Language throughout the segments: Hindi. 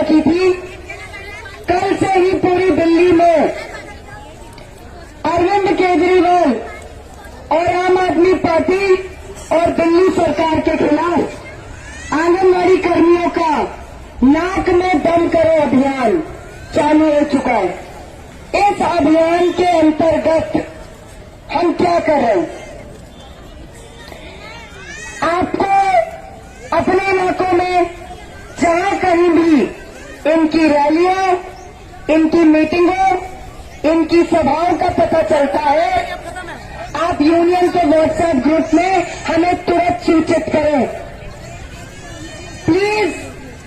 की थी, कल से ही पूरी दिल्ली में अरविंद केजरीवाल और आम आदमी पार्टी और दिल्ली सरकार के खिलाफ आंगनबाड़ी कर्मियों का नाक में दम करो अभियान चालू हो चुका है। इस अभियान के अंतर्गत हम क्या कर रहे हैं? आपको अपने इलाकों में जहां कहीं भी इनकी रैलियों, इनकी मीटिंगों, इनकी सभाओं का पता चलता है, आप यूनियन के व्हाट्सएप ग्रुप में हमें तुरंत सूचित करें। प्लीज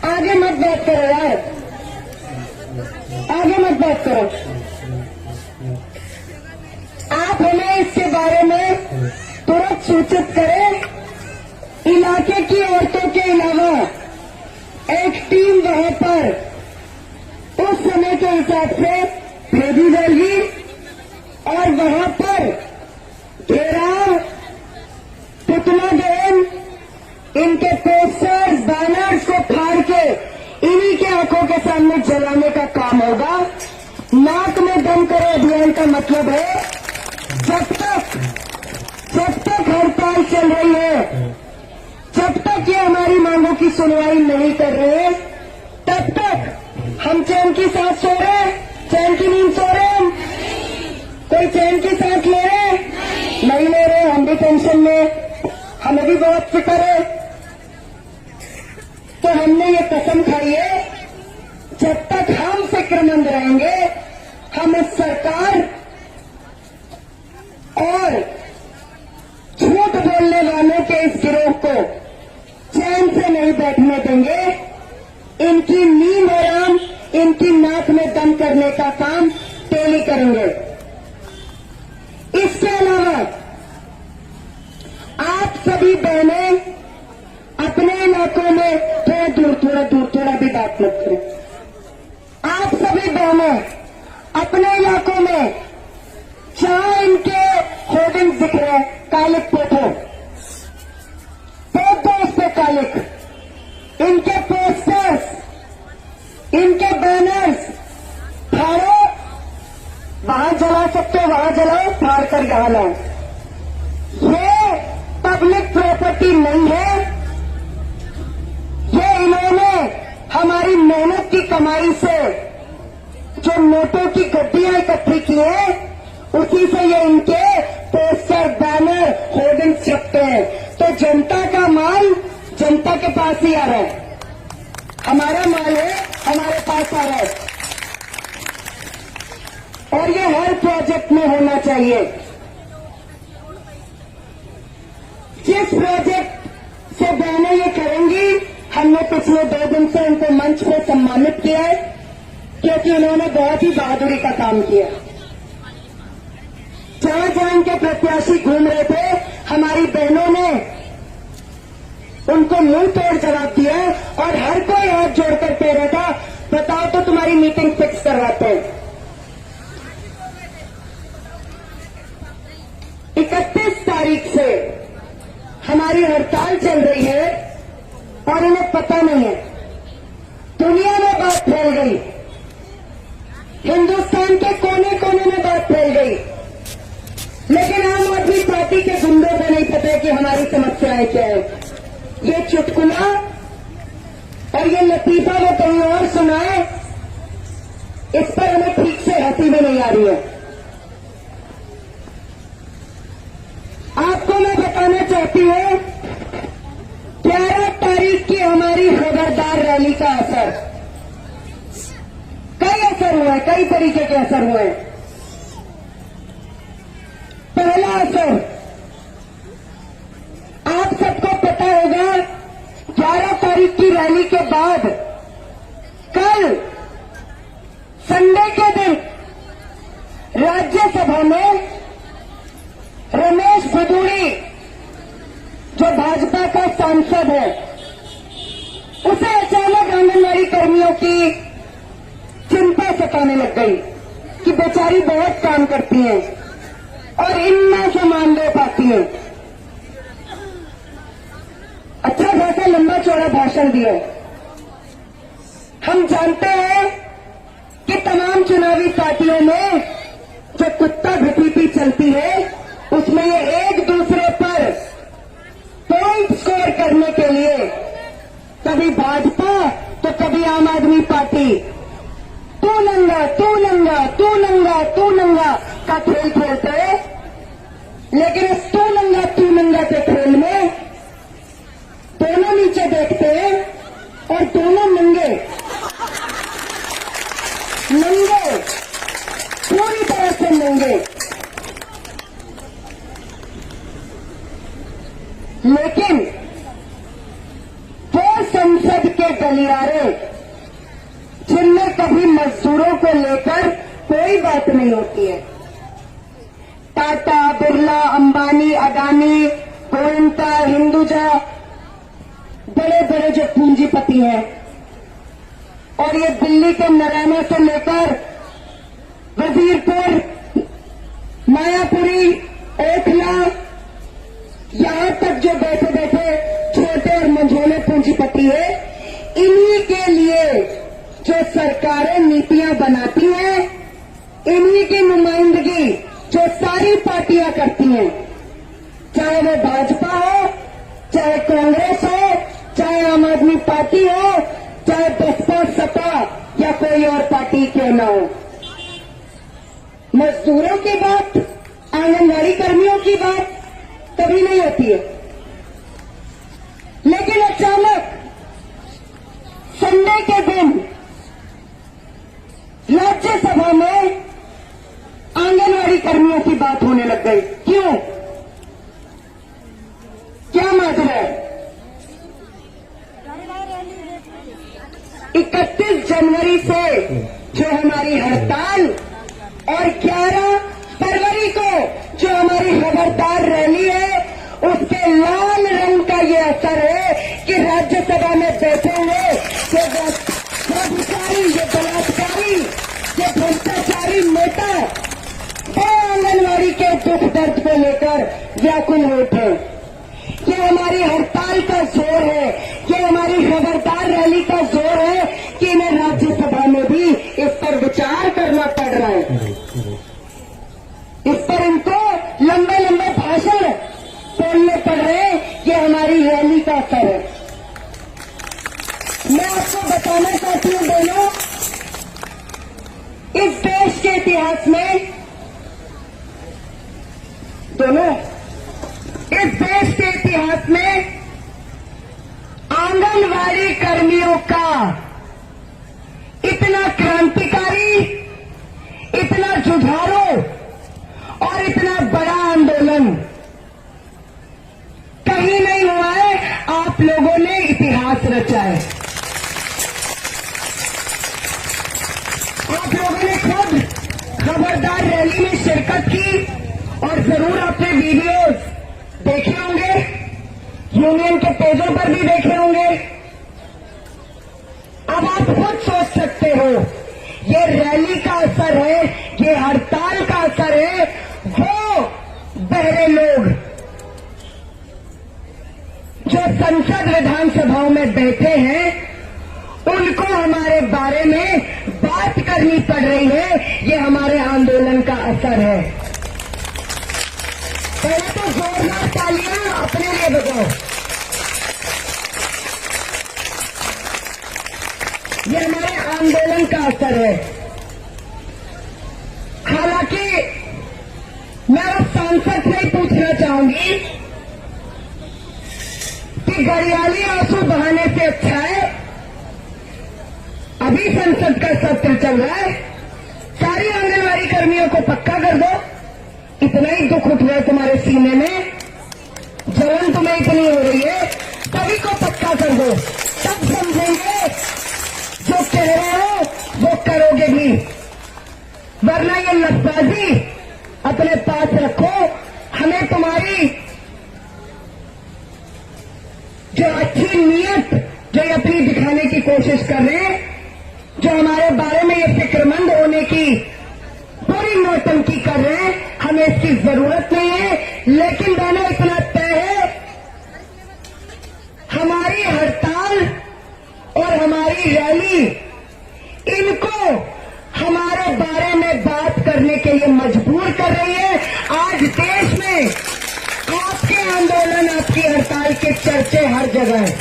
आगे मत बात करो यार, आगे मत बात करो। आप हमें इसके बारे में तुरंत सूचित करें। इलाके की औरतों के अलावा एक टीम वहां पर उस समय के हिसाब से भेजी जाएगी और वहां पर घेराव, पुतला दहन, इनके पोस्टर्स, बैनर्स को फाड़ के इन्हीं के आंखों के सामने जलाने का काम होगा। नाक में दम करो अभियान का मतलब है जब तक हड़ताल चल रही है, जब तक ये हमारी मांगों की सुनवाई नहीं कर रहे, तब तक हम चैन की सांस सो रहे हैं, चैन की नींद सो रहे हैं। कोई चैन की सांस ले रहे नहीं ले रहे, हम भी टेंशन में, हमें भी बहुत फिक्र है। तो हमने ये कसम खाई है, जब तक हम फिक्रमंद रहेंगे, हम इस सरकार और झूठ बोलने वालों के इस गिरोह को चैन से नहीं बैठने देंगे। इनकी नींद हराम, इनकी नाक में दम करने का काम टेली करेंगे। इसके अलावा आप सभी बहनें अपने इलाकों में थोड़ा भी बात मत करें। आप सभी बहनें अपने इलाकों में जहां इनके होर्डिंग दिख रहे हैं, कालिक पोतो उस पे कालिक, इनके पोस्टर्स, इनके बैनर्स फाड़ो, वहां जला सकते हो वहां जलाओ, फाड़ कर यहां लाओ। ये पब्लिक प्रॉपर्टी नहीं है, ये इन्होंने हमारी मेहनत की कमाई से जो नोटों की गड्डियां इकट्ठी की है, उसी से ये इनके पोस्टर, बैनर, होर्डिंग छपते हैं। तो जनता का माल जनता के पास ही आ रहा है, हमारा माल है हमारे पास आ रहा है, और ये हर प्रोजेक्ट में होना चाहिए। जिस प्रोजेक्ट से बहनें ये करेंगी, हमने पिछले 2 दिन से उनको मंच पे सम्मानित किया है, क्योंकि उन्होंने बहुत ही बहादुरी का काम किया। जहां जहां इनके प्रत्याशी घूम रहे थे, हमारी बहनों ने उनको मुंह तोड़ जवाब दिया और हर कोई हाथ जोड़कर कह रहा था, बताओ तो तुम्हारी मीटिंग फिक्स करवाते हैं। 31 तारीख से हमारी हड़ताल चल रही है और इन्हें पता नहीं है। दुनिया में बात फैल गई, हिंदुस्तान के कोने कोने में बात फैल गई, लेकिन आम आदमी पार्टी के गुंडों को नहीं पता कि हमारी समस्याएं क्या है। ये चुटकुला और ये लतीफा वो कहीं और सुनाए, इस पर हमें ठीक से हंसी भी नहीं आ रही है। आपको मैं बताना चाहती हूं, 11 तारीख की हमारी खबरदार रैली का असर, कई असर हुए, कई तरीके के असर हुए। पहला असर, आप सबको पता होगा, 11 तारीख की रैली के बाद कल संडे के दिन राज्यसभा में रमेश भदौड़ी, जो भाजपा का सांसद है, उसे अचानक आंगनबाड़ी कर्मियों की चिंता सताने लग गई कि बेचारी बहुत काम करती हैं और इनमें सामान दे पाती हैं। अच्छा खासा लंबा चौड़ा भाषण दिया। हम जानते हैं कि तमाम चुनावी पार्टियों में जो कुत्ता घटीपी चलती है उसमें ये एक दूसरे पर पॉइंट स्कोर करने के लिए कभी भाजपा तो कभी आम आदमी पार्टी तू नंगा तू नंगा तू नंगा तू नंगा का खेल खेलते हैं। लेकिन इस तू नंगा के खेल में दोनों नीचे देखते हैं और दोनों नंगे नंगे पूरी तरह से नंगे। लेकिन वो संसद के गलियारे जिनमें कभी मजदूरों को लेकर कोई बात नहीं होती है, टाटा, बिरला, अंबानी, अडानी, गोयंका, हिंदुजा, बड़े बड़े जो पूंजीपति हैं, और ये दिल्ली के नरैना से लेकर वजीरपुर, मायापुरी, ओखला, यहां तक जो बैठे बैठे छोटे और मंझोले पूंजीपति है, इन्हीं के लिए जो सरकारें नीतियां बनाती हैं, इन्हीं की नुमाइंदगी जो सारी पार्टियां करती हैं, चाहे वो भाजपा हो, चाहे कांग्रेस हो, चाहे आम आदमी पार्टी हो, चाहे बसपा, सपा या कोई और पार्टी क्यों न हो। मजदूरों की बात, आंगनबाड़ी कर्मियों की बात कभी नहीं होती है। लेकिन अचानक संडे के दिन राज्यसभा में आंगनबाड़ी कर्मियों की बात होने लग गई। क्यों? क्या माजरा है? 31 जनवरी से जो हमारी हड़ताल और 11 फरवरी को जो हमारी खबरदार रैली है, उसके लाल रंग का ये असर है कि राज्यसभा में बैठे हुए ये अधिकारी, ये बलात्कारी, ये भ्रष्टाचारी नेता वो आंगनबाड़ी के दुख दर्द को लेकर व्याकुल होते। ये हमारी हड़ताल का जोर है, ये हमारी खबरदार रैली का जोर है कि इन्हें राज्यसभा में भी इस पर विचार करना पड़ रहा है। इस पर इनको लंबे लंबे भाषण बोलने पड़ रहे हैं। ये हमारी रैली का असर है। मैं आपको बताना चाहती हूं दोनों, इस देश के इतिहास में इस देश के इतिहास में आंगनबाड़ी कर्मियों का इतना क्रांतिकारी, इतना जुझारू और इतना बड़ा आंदोलन कहीं नहीं हुआ है। आप लोगों ने इतिहास रचा है। आप लोगों ने खुद खबरदार रैली में शिरकत की और जरूर आपने वीडियोस देखे होंगे, यूनियन के पेजों पर भी देखे होंगे। अब आप खुद सोच सकते हो, ये रैली का असर है, ये हड़ताल का असर है। वो बहरे लोग जो संसद विधानसभाओं में बैठे हैं, उनको हमारे बारे में बात करनी पड़ रही है। ये हमारे आंदोलन का असर है। पहले तो जोरदार तालियां अपने लिए बजाओ। ये हमारे आंदोलन का असर है। हालांकि मैं अब सांसद से ही पूछना चाहूंगी कि घड़ियाली आंसू बहाने से अच्छा है, अभी संसद का सत्र चल रहा है, सारी आंगनबाड़ी कर्मियों को पक्का कर दो। इतना ही दुख उठ रहा है तुम्हारे सीने में, जलन तुम्हें इतनी हो रही है, सभी को पक्का कर दो। तब समझेंगे जो कह रहे हो वो करोगे भी, वरना ये लफबाजी अपने पास रखो। हमें तुम्हारी जो अच्छी नीयत जो ये अपनी दिखाने की कोशिश कर रहे हैं, जो हमारे बारे में ये फिक्रमंद होने की पूरी नौटंकी कर रहे हैं, हमें इसकी जरूरत नहीं है। लेकिन दोनों इतना तय है, हमारी हड़ताल और हमारी रैली को हमारे बारे में बात करने के लिए मजबूर कर रही है। आज देश में आपके आंदोलन, आपकी हड़ताल के चर्चे हर जगह है।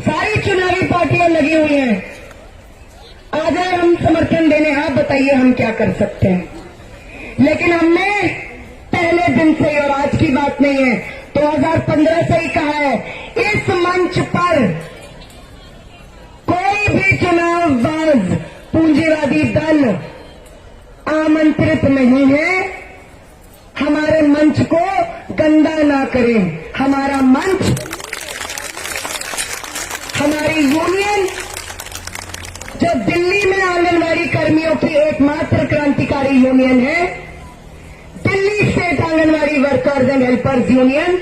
सारी चुनावी पार्टियां लगी हुई हैं, आ जाए हम समर्थन देने। आप बताइए हम क्या कर सकते हैं। लेकिन हमने पहले दिन से, और आज की बात नहीं है, 2015 से ही कहा है, इस मंच पर कोई भी चुनावबाज पूंजीवादी दल आमंत्रित नहीं है। हमारे मंच को गंदा ना करें। हमारा मंच, हमारी यूनियन, जो दिल्ली में आंगनवाड़ी कर्मियों की एकमात्र क्रांतिकारी यूनियन है, Delhi state anganwadi workers and helpers union,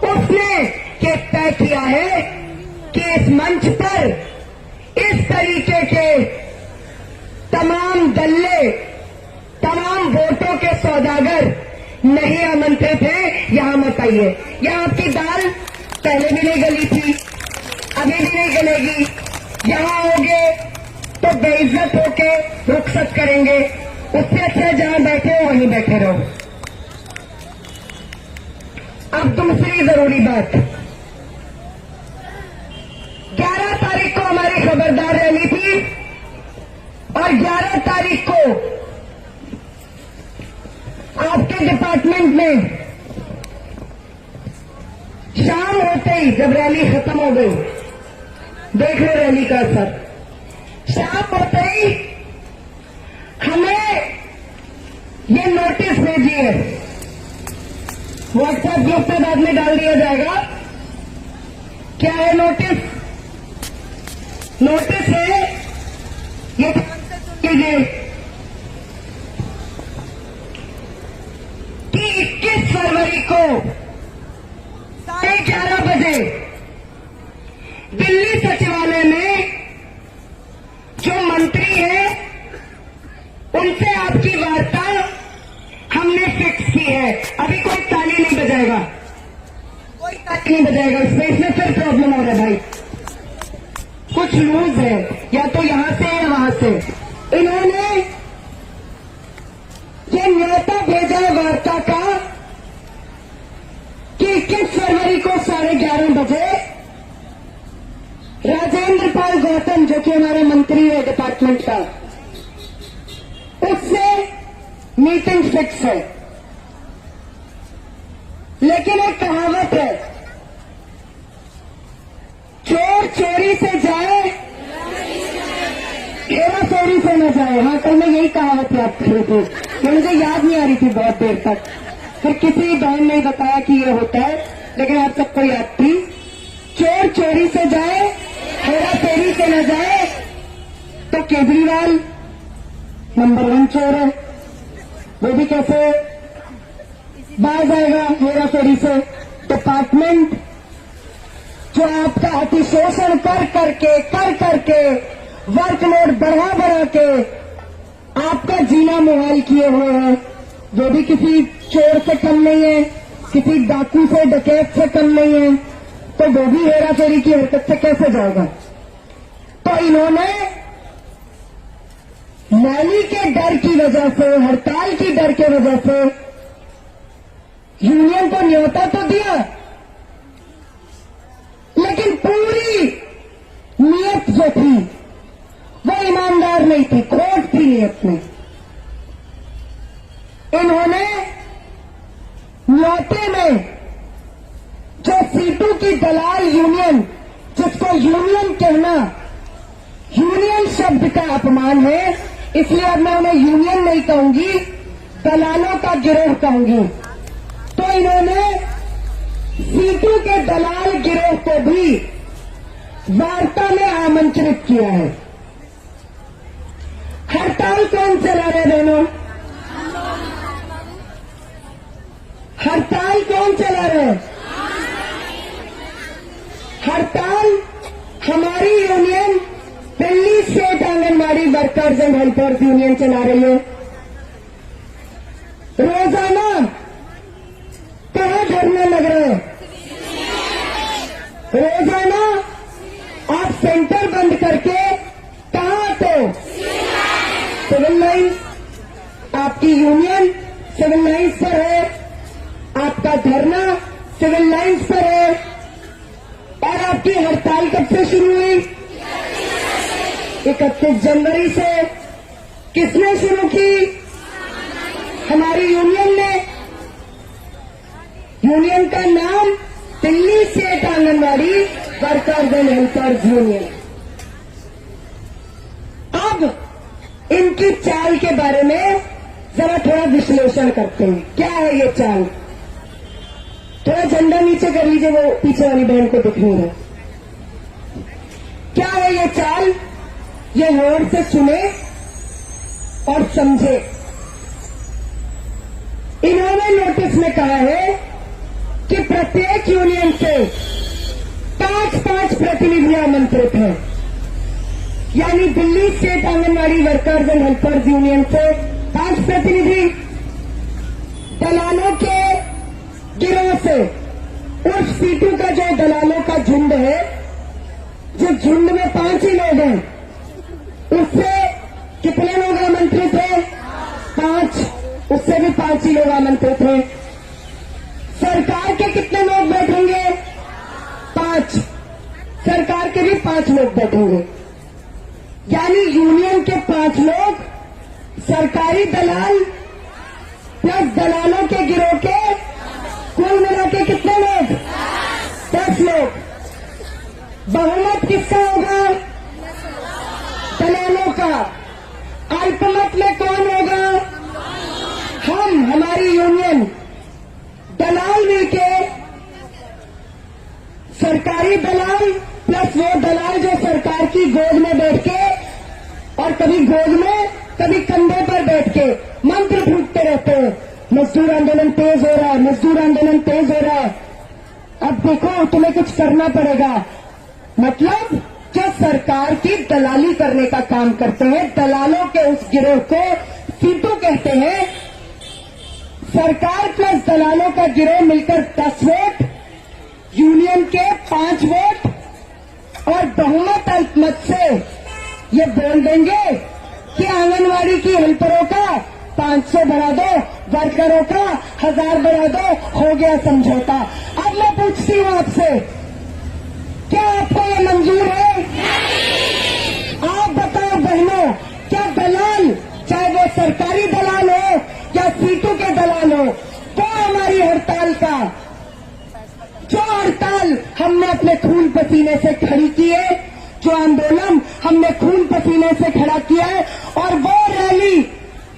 उसने ये तय किया है कि इस मंच पर इस तरीके के तमाम दल्ले, तमाम वोटों के सौदागर नहीं आमंत्रित हैं। यहां मत आइए। यहां आपकी दाल पहले भी नहीं गली थी, अभी भी नहीं गलेगी। यहां आओगे तो बेइज्जत होके रुखसत करेंगे। उससे अच्छा जहां बैठे हो वहीं बैठे रहो। अब दूसरी जरूरी बात, 11 तारीख को हमारी खबरदार रैली थी और 11 तारीख को आपके डिपार्टमेंट में शाम होते ही, जब रैली खत्म हो गई, देख लो रैली का असर, शाम होते ही हमें ये नोटिस भेजिए। व्हाट्सएप ग्रुप पे बाद में डाल दिया जाएगा। क्या है नोटिस? नोटिस है, ये कीजिए कि 21 फरवरी को 11:30 बजे दिल्ली सचिवालय में जो मंत्री हैं उनसे आपकी वार्ता हमने फिक्स की है। अभी कोई ताली नहीं बजाएगा, कोई ताली नहीं बजाएगा। इसमें फिर प्रॉब्लम हो रहा है भाई, कुछ लूज है, या तो यहां से या वहां से। इन्होंने ये न्योता भेजा है वार्ता का कि 21 फरवरी को 11:30 बजे राजेंद्र पाल गौतम, जो कि हमारा मंत्री है डिपार्टमेंट का, उससे मीटिंग फिक्स है। लेकिन एक कहावत है, चोर चोरी से जाए, हेरा फेरी से न जाए। हाँ, कल मैं यही कहावत याद कर रही थी, ये मुझे याद नहीं आ रही थी बहुत देर तक। फिर किसी बहन ने बताया कि ये होता है, लेकिन आप सबको याद थी। चोर चोरी से जाए, हेरा फेरी से न जाए। तो केजरीवाल नंबर 1 चोर है, वो भी कैसे बाज आएगा हेरा फेरी से। डिपार्टमेंट जो आपका अतिशोषण कर करके वर्कलोड बढ़ा के आपका जीना मुहाल किए हुए हैं, वो भी किसी चोर से कम नहीं है, किसी डाकू से, डकैत से कम नहीं है। तो वो भी हेरा फेरी की हरकत से कैसे जाएगा? तो इन्होंने रैली के डर की वजह से, हड़ताल की डर के वजह से यूनियन को न्योता तो दिया, लेकिन पूरी नियत जो थी वो ईमानदार नहीं थी, खोट थी नियत में। इन्होंने न्योते में जो सीटों की दलाल यूनियन, जिसको यूनियन कहना, यूनियन शब्द का अपमान है, इसलिए अब मैं उन्हें यूनियन नहीं कहूंगी, दलालों का गिरोह कहूंगी। तो इन्होंने सीटों के दलाल गिरोह को भी वार्ता में आमंत्रित किया है। हड़ताल कौन चला रहे दोनों? हड़ताल कौन चला रहे? हड़ताल हमारी union Delhi state anganwadi workers and helpers union चला रही है। रोजाना कहां धरना लग रहा है? रोजाना आप सेंटर सिविल लाइन्स, आपकी यूनियन सिविल लाइन्स पर है, आपका धरना सिविल लाइन्स पर है, और आपकी हड़ताल कब से शुरू हुई? 31 जनवरी से। किसने शुरू की? हमारी यूनियन ने। यूनियन का नाम Delhi state anganwadi workers and helpers union. अब इनकी चाल के बारे में जरा थोड़ा विश्लेषण करते हैं। क्या है ये चाल? थोड़ा झंडा नीचे कर लीजिए, वो पीछे वाली बहन को दिख नहीं रहा। क्या है ये चाल? ये गौर से सुने और समझे। इन्होंने नोटिस में कहा है कि प्रत्येक यूनियन से 5-5 प्रतिनिधि आमंत्रित हैं, यानी Delhi state anganwadi workers and helpers union से 5 प्रतिनिधि, दलालों के गिरोह से उस सीटू का जो दलालों का झुंड है, जिस झुंड में 5 ही लोग हैं, उससे कितने लोग आमंत्रित हैं? 5। उससे भी 5 ही लोग आमंत्रित हैं। सरकार के कितने लोग बैठेंगे? 5। सरकार के भी 5 लोग बैठेंगे, यानी यूनियन के 5 लोग, सरकारी दलाल प्लस दलालों के गिरोह के, कुल मिला के कितने लोग? 10 लोग। बहुमत किसका होगा? दलालों का। अल्पमत में कौन होगा? हम, हमारी यूनियन। दलाल मिलके, सरकारी दलाल प्लस वो दलाल जो सरकार की गोद में बैठ के, और कभी गोद में कभी कंधे पर बैठ के मंत्र फूंकते रहते हैं, मजदूर आंदोलन तेज हो रहा है, मजदूर आंदोलन तेज हो रहा है, अब देखो तुम्हें कुछ करना पड़ेगा। मतलब जो सरकार की दलाली करने का काम करते हैं, दलालों के उस गिरोह को सीटू कहते हैं। सरकार प्लस दलालों का गिरोह मिलकर 10 वोट, यूनियन के 5 वोट, और बहुमत अल्पमत से ये बोल देंगे कि आंगनवाड़ी की हेल्परों का 500 बढ़ा दो, वर्करों का 1000 बढ़ा दो, हो गया समझौता। अब मैं पूछती हूं आपसे, क्या आपको ये मंजूर है? आप बताओ बहनों, क्या दलाल, चाहे वो सरकारी दलाल हो या सीटू के दलाल हो, तो हमारी हड़ताल का, जो हड़ताल हमने अपने खून पसीने से खड़ी की है, जो आंदोलन हमने खून पसीने से खड़ा किया है, और वो रैली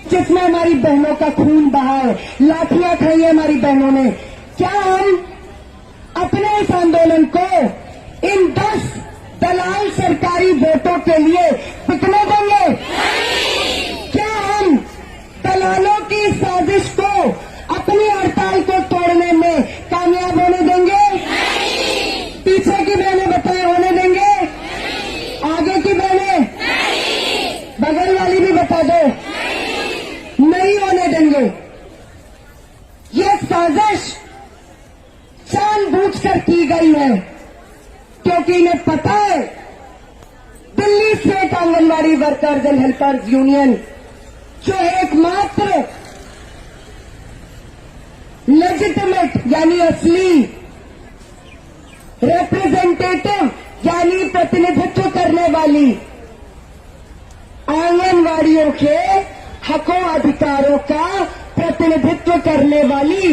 जिसमें हमारी बहनों का खून बहा है, लाठियां खाई है हमारी बहनों ने, क्या हम अपने इस आंदोलन को इन 10 दलाल सरकारी वोटों के लिए बिकने देंगे? क्या हम दलालों की साजिश को, अपनी हड़ताल को तोड़ने में कामयाब होने देंगे? पीछे की बहनें बताएं, होने देंगे? आगे की बहनें, बगल वाली भी बता दो, नहीं होने देंगे। ये साजिश जानबूझकर की गई है, क्योंकि इन्हें पता है Delhi state anganwadi workers and helpers union, जो एकमात्र लेजिटिमेट यानी असली रिप्रेजेंटेटिव यानी प्रतिनिधित्व करने वाली आंगनवाड़ियों के हकों अधिकारों का प्रतिनिधित्व करने वाली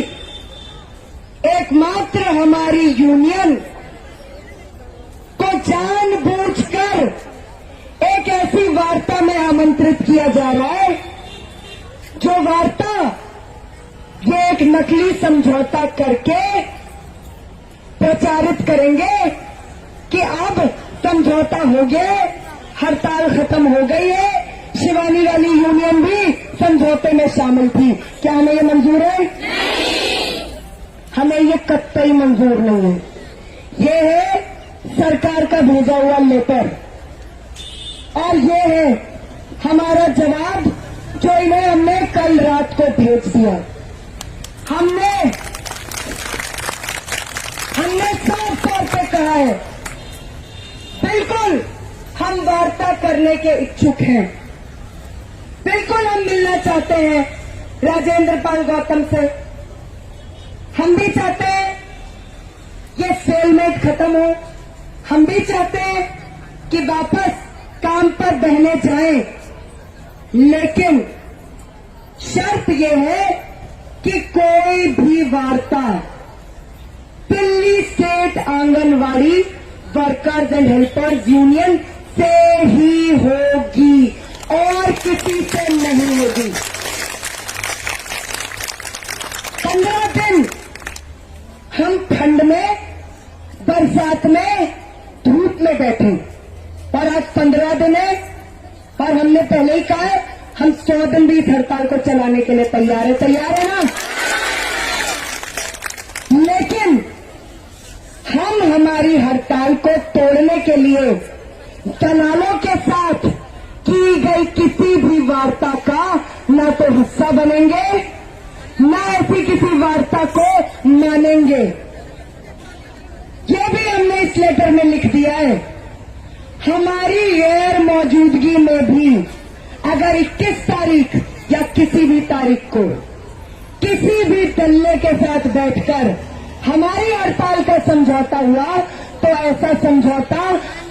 एकमात्र हमारी यूनियन को जानबूझकर एक ऐसी वार्ता में आमंत्रित किया जा रहा है, जो वार्ता ये एक नकली समझौता करके प्रचारित करेंगे कि अब समझौता हो गया, हड़ताल खत्म हो गई है, शिवानी वाली यूनियन भी समझौते में शामिल थी। क्या हमें ये मंजूर है? हमें ये कतई मंजूर नहीं है। ये है सरकार का भेजा हुआ लेटर, और ये है हमारा जवाब जो इन्हें हमने कल रात को भेज दिया। हमने साफ तौर पे कहा है, बिल्कुल हम वार्ता करने के इच्छुक हैं, बिल्कुल हम मिलना चाहते हैं राजेंद्र पाल गौतम से। हम भी चाहते हैं ये सेलमेट खत्म हो। हम भी चाहते हैं कि वापस काम पर बहने जाएं, लेकिन शर्त यह है कि कोई भी वार्ता Delhi state anganwadi workers and helpers union से ही होगी और किसी से नहीं होगी। 15 दिन हम ठंड में, बरसात में, धूप में बैठे और आज 15 दिन है और हमने पहले ही कहा है हम 100 दिन भी इस हड़ताल को चलाने के लिए तैयार है ना। लेकिन हम हमारी हड़ताल को तोड़ने के लिए दलालों के साथ की गई किसी भी वार्ता का न तो हिस्सा बनेंगे, न ऐसी किसी वार्ता को मानेंगे। ये भी हमने इस लेटर में लिख दिया है। हमारी गैर मौजूदगी में भी अगर 21 तारीख या किसी भी तारीख को किसी भी दल्ले के साथ बैठकर हमारी हड़ताल का समझौता हुआ तो ऐसा समझौता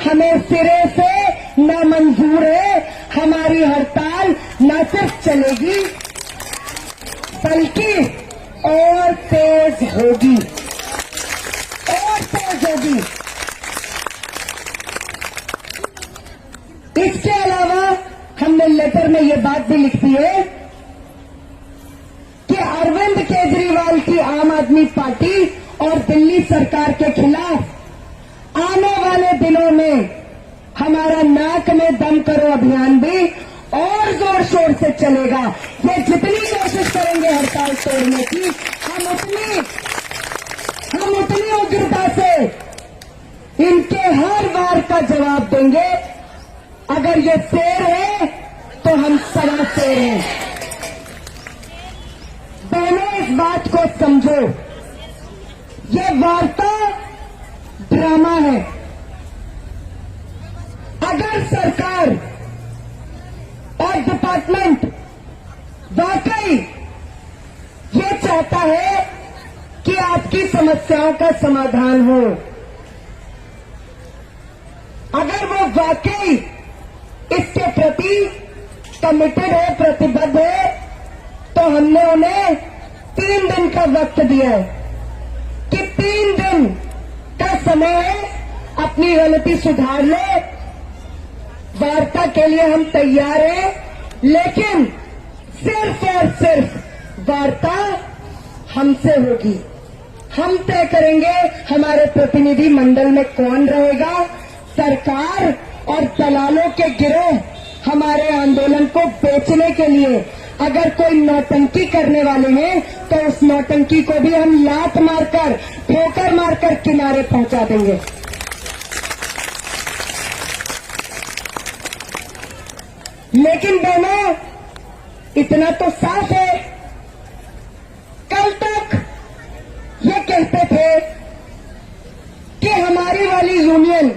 हमें सिरे से नामंजूर है। हमारी हड़ताल न सिर्फ चलेगी बल्कि और तेज होगी, और तेज होगी। इसके अलावा हमने लेटर में ये बात भी लिखी है कि अरविंद केजरीवाल की आम आदमी पार्टी और दिल्ली सरकार के खिलाफ आने वाले दिनों में हमारा नाक में दम करो अभियान भी और जोर शोर से चलेगा। ये जितनी कोशिश करेंगे हड़ताल तोड़ने की, हम उतनी उग्रता से इनके हर वार का जवाब देंगे। अगर ये शेर है तो हम सवा शेर हैं। बहनों, इस बात को समझो, ये वार्ता ड्रामा है। अगर सरकार और डिपार्टमेंट वाकई ये चाहता है कि आपकी समस्याओं का समाधान हो, अगर वो वाकई इसके प्रति कमिटेड है, प्रतिबद्ध है, तो हमने उन्हें 3 दिन का वक्त दिया है कि 3 दिन का समय है, अपनी गलती सुधार ले। वार्ता के लिए हम तैयार हैं, लेकिन सिर्फ और सिर्फ वार्ता हमसे होगी। हम तय करेंगे हमारे प्रतिनिधि मंडल में कौन रहेगा। सरकार और दलालों के गिरोह हमारे आंदोलन को बेचने के लिए अगर कोई नौटंकी करने वाले हैं तो उस नौटंकी को भी हम लात मारकर, ठोकर मारकर किनारे पहुंचा देंगे। लेकिन बहनों, इतना तो साफ है, कल तक ये कहते थे कि हमारी वाली यूनियन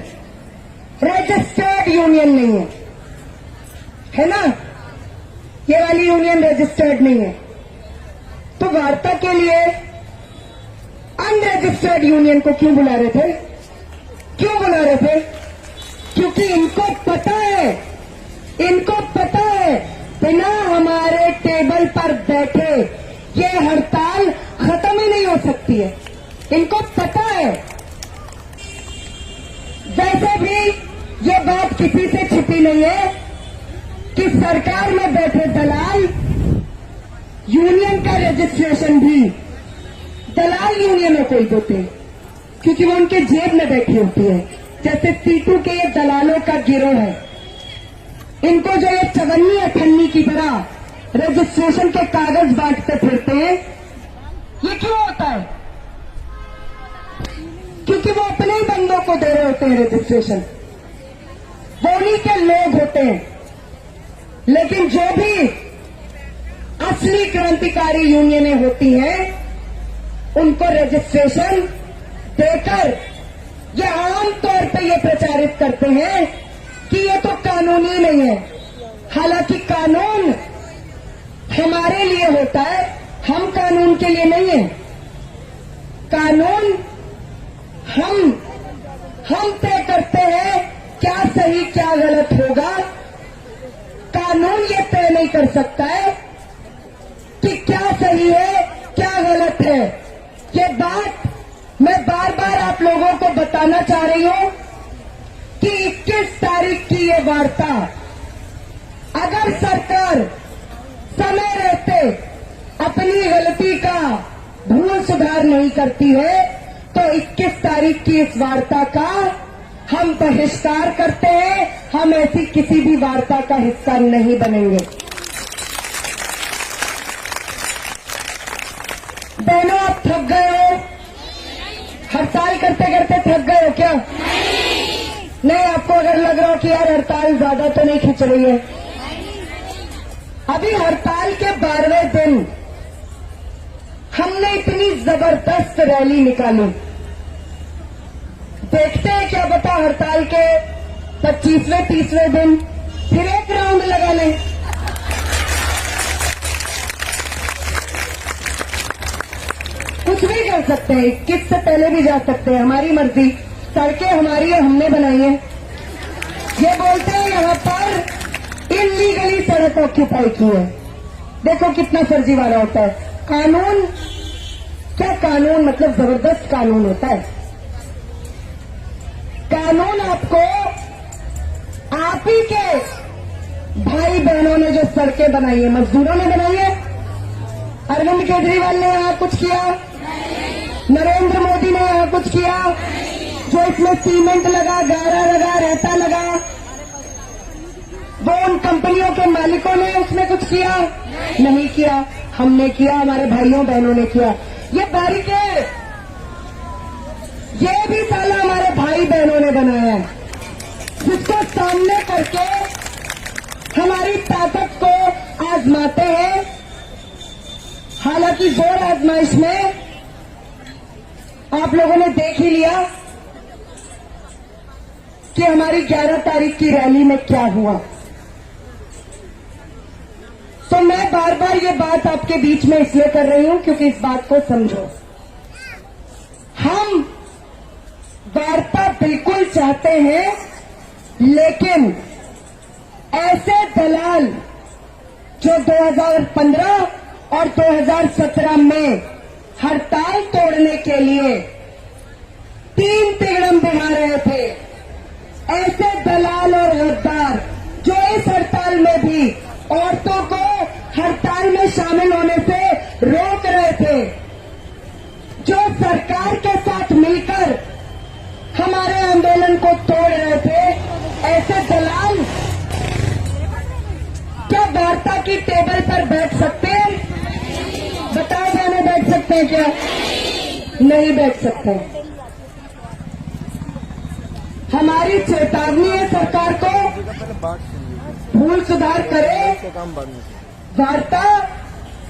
रजिस्टर्ड यूनियन नहीं है ना, ये वाली यूनियन रजिस्टर्ड नहीं है। तो वार्ता के लिए अनरजिस्टर्ड यूनियन को क्यों बुला रहे थे? क्यों बुला रहे थे? क्योंकि इनको पता है बिना हमारे टेबल पर बैठे ये हड़ताल खत्म ही नहीं हो सकती है। इनको पता है। वैसे भी ये बात किसी से छिपी नहीं है कि सरकार में बैठे दलाल यूनियन का रजिस्ट्रेशन भी दलाल यूनियनों को ही देते हैं, क्योंकि वो उनके जेब में बैठी होती है। जैसे सीटू के ये दलालों का गिरोह है, इनको जो ये चवन्नी अठन्नी की तरह रजिस्ट्रेशन के कागज बांटते फिरते हैं, ये क्यों होता है? क्योंकि वो अपने ही बंदों को दे रहे होते हैं रजिस्ट्रेशन, वो उन्हीं के लोग होते हैं। लेकिन जो भी असली क्रांतिकारी यूनियनें होती हैं, उनको रजिस्ट्रेशन देकर ये आम तौर पे ये प्रचारित करते हैं कि ये तो कानूनी नहीं है, हालांकि कानून हमारे लिए होता है, हम कानून के लिए नहीं है। कानून हम तय करते हैं क्या सही क्या गलत होगा। कानून ये तय नहीं कर सकता है कि क्या सही है क्या गलत है। ये बात मैं बार बार आप लोगों को बताना चाह रही हूं कि 21 तारीख की ये वार्ता अगर सरकार समय रहते अपनी गलती का भूल सुधार नहीं करती है तो 21 तारीख की इस वार्ता का हम बहिष्कार करते हैं। हम ऐसी किसी भी वार्ता का हिस्सा नहीं बनेंगे। बहनों, आप थक गए हो? हड़ताल करते करते थक गए हो क्या? नहीं, आपको अगर लग रहा हो कि यार हड़ताल ज्यादा तो नहीं खिंच रही है, अभी हड़ताल के 12वें दिन हमने इतनी जबरदस्त रैली निकाली। देखते हैं क्या पता हड़ताल के 25वें 30वें दिन फिर एक राउंड लगा लें। कुछ भी कर सकते हैं, 21 से पहले भी जा सकते हैं, हमारी मर्जी। सड़कें हमारी है, हमने बनाई है। ये बोलते हैं यहां पर इलीगली सड़क ऑक्यूपाई की है। देखो कितना फर्जीवाड़ा होता है। कानून क्या, कानून मतलब जबरदस्त कानून होता है। कानून आपको आप ही के भाई बहनों ने जो सड़कें बनाई है, मजदूरों ने बनाई है। अरविंद केजरीवाल ने यहां कुछ किया? नरेंद्र मोदी ने यहां कुछ किया? जो इसमें सीमेंट लगा, गारा लगा, रेता लगा, वो उन कंपनियों के मालिकों ने उसमें कुछ किया? नहीं किया। हमने किया, हमारे भाइयों बहनों ने किया। ये बैरिकेड ये भी साला हमारे भाई बहनों ने बनाया है, जिसको सामने करके हमारी ताकत को आजमाते हैं। हालांकि जोर आजमाइश में आप लोगों ने देख ही लिया कि हमारी 11 तारीख की रैली में क्या हुआ। तो मैं बार बार ये बात आपके बीच में इसलिए कर रही हूं क्योंकि इस बात को समझो। हम वार्ता बिल्कुल चाहते हैं, लेकिन ऐसे दलाल जो 2015 और 2017 में हड़ताल तोड़ने के लिए 3 तिगड़म बिठा रहे थे, ऐसे दलाल और गद्दार जो इस हड़ताल में भी औरतों को हड़ताल में शामिल होने से रोक रहे थे, जो सरकार के साथ मिलकर हमारे आंदोलन को तोड़ रहे थे, ऐसे दलाल क्या वार्ता की टेबल पर बैठ सकते हैं? बताओ बहने, बैठ सकते हैं क्या? नहीं बैठ सकते। हमारी चेतावनी है सरकार को, भूल सुधार करे। वार्ता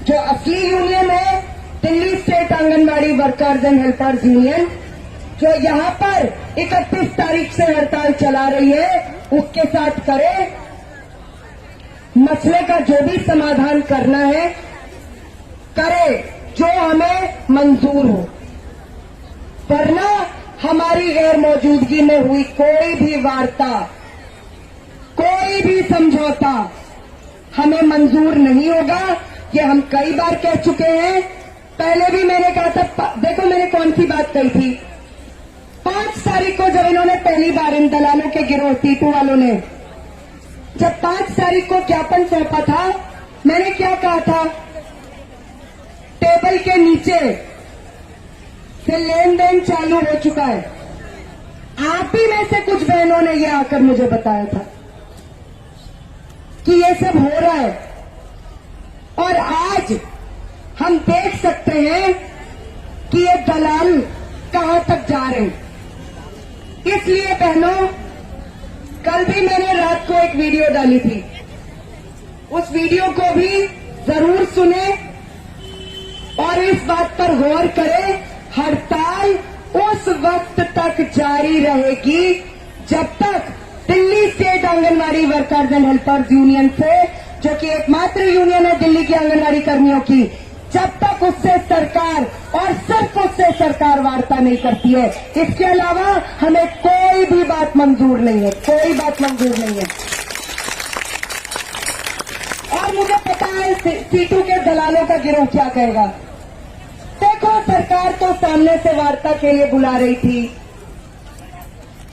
जो असली यूनियन है, Delhi state anganwadi workers and helpers union, जो यहां पर 31 तारीख से हड़ताल चला रही है, उसके साथ करे। मसले का जो भी समाधान करना है करे, जो हमें मंजूर हो। वरना हमारी गैर मौजूदगी में हुई कोई भी वार्ता, कोई भी समझौता हमें मंजूर नहीं होगा। ये हम कई बार कह चुके हैं। पहले भी मैंने कहा था, देखो मैंने कौन सी बात कही थी। 5 तारीख को जब इन्होंने पहली बार इन दलालों के गिरोह टीटू वालों ने जब 5 तारीख को ज्ञापन सौंपा था, मैंने क्या कहा था? टेबल के नीचे से लेन देन चालू हो चुका है। आप ही में से कुछ बहनों ने यह आकर मुझे बताया था कि ये सब हो रहा है, और आज हम देख सकते हैं कि ये दलाल कहां तक जा रहे हैं। इसलिए बहनों, कल भी मैंने रात को एक वीडियो डाली थी, उस वीडियो को भी जरूर सुने और इस बात पर गौर करें। हड़ताल उस वक्त तक जारी रहेगी जब तक दिल्ली सभी state anganwadi workers and helpers union से, जो कि एकमात्र यूनियन है दिल्ली की आंगनवाड़ी कर्मियों की, जब तक उससे सरकार और सिर्फ उससे सरकार वार्ता नहीं करती है, इसके अलावा हमें कोई भी बात मंजूर नहीं है, कोई बात मंजूर नहीं है। और मुझे पता है सीटू के दलालों का गिरोह क्या कहेगा। देखो, सरकार तो सामने से वार्ता के लिए बुला रही थी,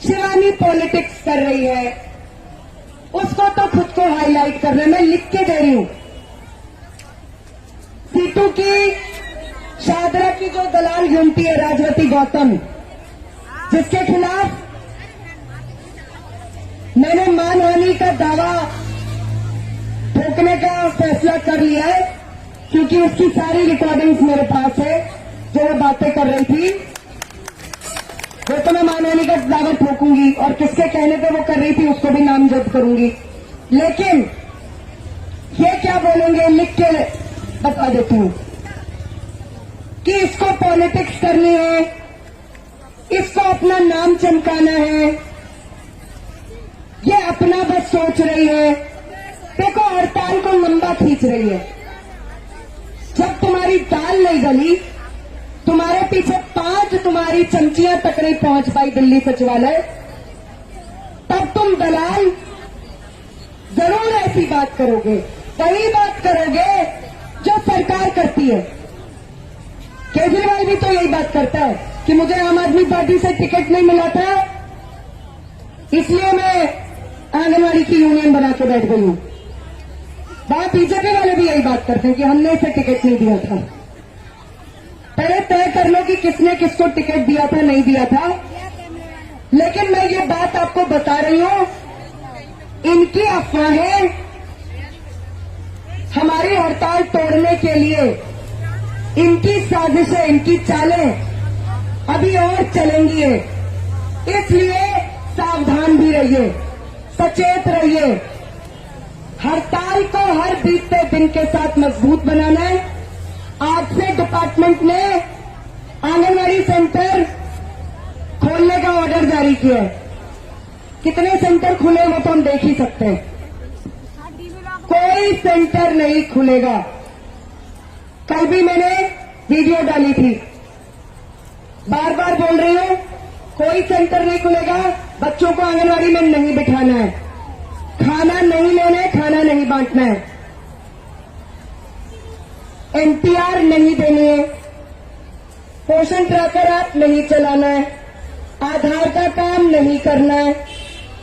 शिवानी पॉलिटिक्स कर रही है, उसको तो खुद को हाईलाइट करना है। मैं लिख के दे रही हूं, सीटू की शादरा की जो दलाल घूमती है राजवती गौतम, जिसके खिलाफ मैंने मानहानि का दावा ठोकने का फैसला कर लिया है, क्योंकि उसकी सारी रिकॉर्डिंग्स मेरे पास है, जो वो बातें कर रही थी, वो तो मैं मानहानि का दावा ठोकूंगी और किसके कहने पे वो कर रही थी उसको भी नामजद करूंगी। लेकिन ये क्या बोलेंगे, लिख के बता देती हूं कि इसको पॉलिटिक्स करनी है, इसको अपना नाम चमकाना है, ये अपना बस सोच रही है। देखो, हड़ताल को लंबा खींच रही है। जब तुम्हारी दाल नहीं गली, तुम्हारे पीछे 5 तुम्हारी चमचियां तक नहीं पहुंच पाई दिल्ली सचिवालय, तब तुम दलाल जरूर ऐसी बात करोगे, वही बात करोगे जो सरकार करती है। केजरीवाल भी तो यही बात करता है कि मुझे आम आदमी पार्टी से टिकट नहीं मिला था, इसलिए मैं आंगनवाड़ी की यूनियन बना के बैठ गई हूं। वहां बीजेपी वाले भी यही बात करते हैं कि हमने इसे टिकट नहीं दिया था। पहले तय कर लो कि किसने किसको टिकट दिया था, नहीं दिया था। लेकिन मैं ये बात आपको बता रही हूं, इनकी अफवाहें हमारी हड़ताल तोड़ने के लिए, इनकी साजिशें, इनकी चालें अभी और चलेंगी है। इसलिए सावधान भी रहिए, सचेत रहिए। हड़ताल को हर बीतते दिन के साथ मजबूत बनाना है। आज से डिपार्टमेंट ने आंगनवाड़ी सेंटर खोलने का ऑर्डर जारी किया है। कितने सेंटर खुले वो तो हम देख ही सकते हैं। कोई सेंटर नहीं खुलेगा। कल भी मैंने वीडियो डाली थी, बार बार बोल रही हूं, कोई सेंटर नहीं खुलेगा। बच्चों को आंगनवाड़ी में नहीं बिठाना है, खाना नहीं लेना है, खाना नहीं बांटना है, एनपीआर नहीं देनी है, पोषण ट्रैकर ऐप नहीं चलाना है, आधार का काम नहीं करना है,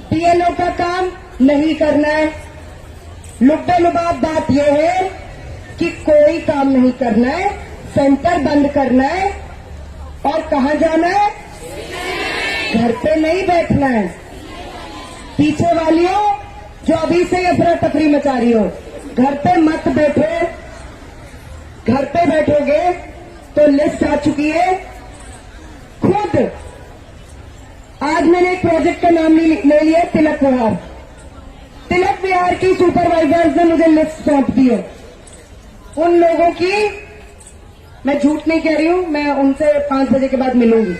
बीएलओ का काम नहीं करना है। लुब्बे लुबाब बात यह है कि कोई काम नहीं करना है, सेंटर बंद करना है और कहां जाना है? घर पे नहीं बैठना है। पीछे वालियों जो अभी से अफरा तफरी मचा रही हो, घर पे मत बैठो। घर पे बैठोगे तो लिस्ट आ चुकी है। खुद आज मैंने एक प्रोजेक्ट का नाम ले लिया, तिलक विहार। तिलक विहार की सुपरवाइजर्स ने मुझे लिस्ट सौंप दी है। उन लोगों की, मैं झूठ नहीं कह रही हूं, मैं उनसे 5 बजे के बाद मिलूंगी।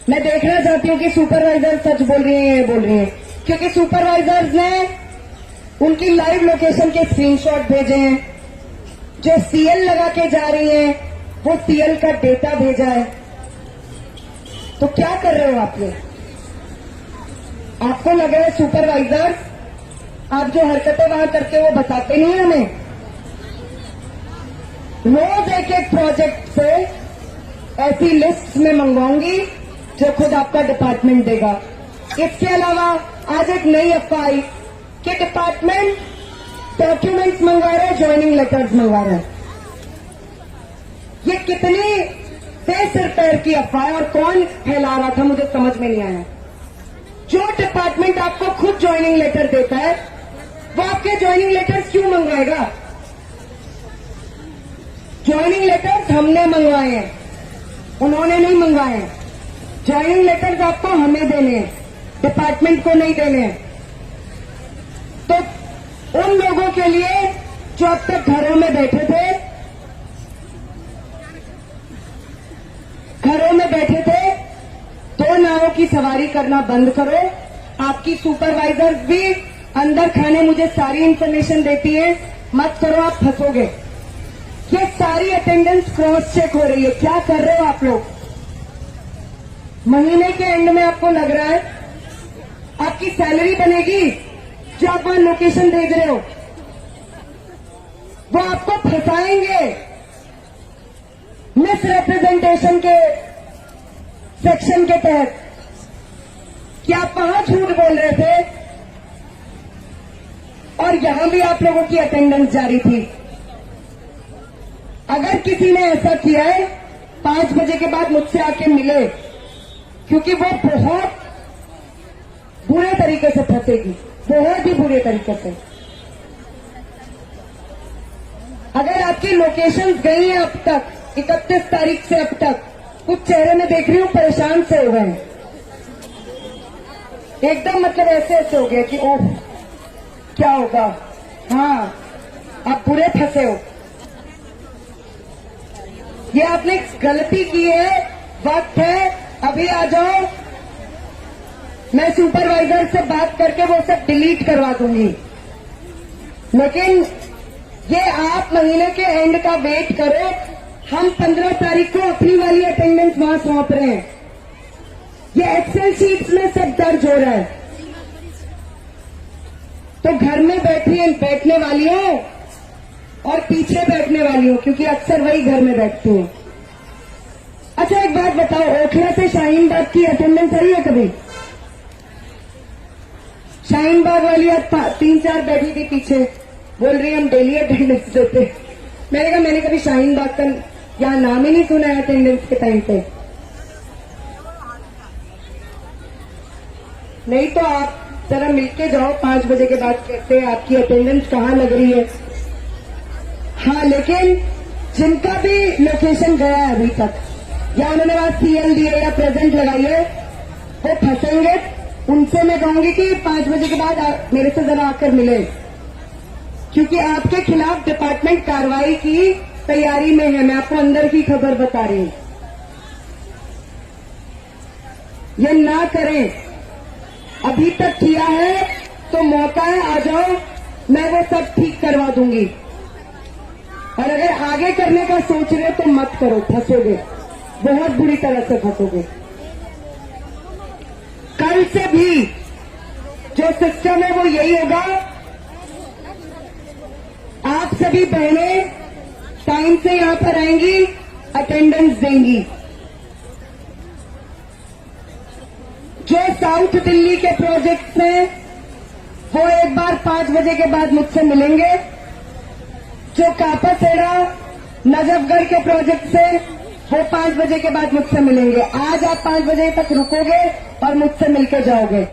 मैं देखना चाहती हूं कि सुपरवाइजर सच बोल रही है, ये बोल रही है, क्योंकि सुपरवाइजर्स ने उनकी लाइव लोकेशन के स्क्रीनशॉट भेजे हैं। जो सीएल लगा के जा रही हैं, वो सीएल का डेटा भेजा है। तो क्या कर रहे हो आप लोग? आपको लग रहा है सुपरवाइजर आप जो हरकतें वहां करके वो बताते नहीं है हमें। रोज एक एक प्रोजेक्ट से ऐसी लिस्ट में मंगवाऊंगी जो खुद आपका डिपार्टमेंट देगा। इसके अलावा आज एक नई अफवाह आई कि डिपार्टमेंट डॉक्यूमेंट्स मंगवा रहा है, ज्वाइनिंग लेटर्स मंगवा रहा है। ये कितनी बेसिर पैर की अफवाह है और कौन फैला रहा था मुझे समझ में नहीं आया। जो डिपार्टमेंट आपको खुद ज्वाइनिंग लेटर देता है, वो आपके ज्वाइनिंग लेटर्स क्यों मंगवाएगा? ज्वाइनिंग लेटर्स हमने मंगवाए हैं, उन्होंने नहीं मंगवाए हैं। ज्वाइनिंग लेटर्स आपको हमें देने हैं, डिपार्टमेंट को नहीं देने हैं। तो उन लोगों के लिए जो अब तक घरों में बैठे थे, दो नावों की सवारी करना बंद करो। आपकी सुपरवाइजर भी अंदर खाने मुझे सारी इंफॉर्मेशन देती है। मत करो, आप फंसोगे। ये सारी अटेंडेंस क्रॉस चेक हो रही है। क्या कर रहे हो आप लोग? महीने के एंड में आपको लग रहा है आपकी सैलरी बनेगी जो आप वहां लोकेशन भेज रहे हो, वो आपको फंसाएंगे मिस रिप्रेजेंटेशन के सेक्शन के तहत कि आप वहां झूठ बोल रहे थे और यहां भी आप लोगों की अटेंडेंस जारी थी। अगर किसी ने ऐसा किया है 5 बजे के बाद मुझसे आके मिले, क्योंकि वो बहुत बुरे तरीके से फंसेगी, बहुत ही बुरे तरीके से। अगर आपकी लोकेशंस गई हैं अब तक 31 तारीख से अब तक, कुछ चेहरे में देख रही हूं परेशान से हो गए हैं एकदम, मतलब ऐसे ऐसे हो गया कि ओह क्या होगा। हाँ, आप बुरे फंसे हो। ये आपने गलती की है, वक्त है, अभी आ जाओ। मैं सुपरवाइजर से बात करके वो सब डिलीट करवा दूंगी। लेकिन ये आप महीने के एंड का वेट करो। हम 15 तारीख को अपनी वाली अटेंडेंस वहां सौंप रहे हैं। ये एक्सेल शीट्स में सब दर्ज हो रहा है। तो घर में बैठने वाली हो और पीछे बैठने वाली हो, क्योंकि अक्सर वही घर में बैठती हूँ। अच्छा, एक बात बताओ, ओखला से शाहीन बाग की अटेंडेंस आई है कभी? शाहीन बाग वाली आज 3-4 बैठी थी पीछे, बोल रही हम डेली अटेंडेंस देते। मैंने कहा मैंने कभी शाहीन बाग का यहाँ नाम ही नहीं सुना है अटेंडेंस के टाइम पे। नहीं तो आप जरा मिलके जाओ 5 बजे के बाद कहते हैं आपकी अटेंडेंस कहाँ लग रही है। हाँ, लेकिन जिनका भी लोकेशन गया है अभी तक, या उन्होंने वहां सीएल दिए या प्रेजेंट लगाई है, वो फंसेंगे। उनसे मैं कहूंगी कि 5 बजे के बाद मेरे से जरा आकर मिले, क्योंकि आपके खिलाफ डिपार्टमेंट कार्रवाई की तैयारी में है। मैं आपको अंदर की खबर बता रही हूं, ये ना करें। अभी तक किया है तो मौका है, आ जाओ, मैं वो सब ठीक करवा दूंगी। और अगर आगे करने का सोच रहे तो मत करो, फंसोगे, बहुत बुरी तरह से फंसोगे। कल से भी जो सिस्टम है वो यही होगा। आप सभी बहनें टाइम से यहां पर आएंगी, अटेंडेंस देंगी। जो साउथ दिल्ली के प्रोजेक्ट्स हैं वो एक बार 5 बजे के बाद मुझसे मिलेंगे। जो कापासेड़ा नजफगढ़ के प्रोजेक्ट से वो 5 बजे के बाद मुझसे मिलेंगे। आज आप 5 बजे तक रुकोगे और मुझसे मिलकर जाओगे।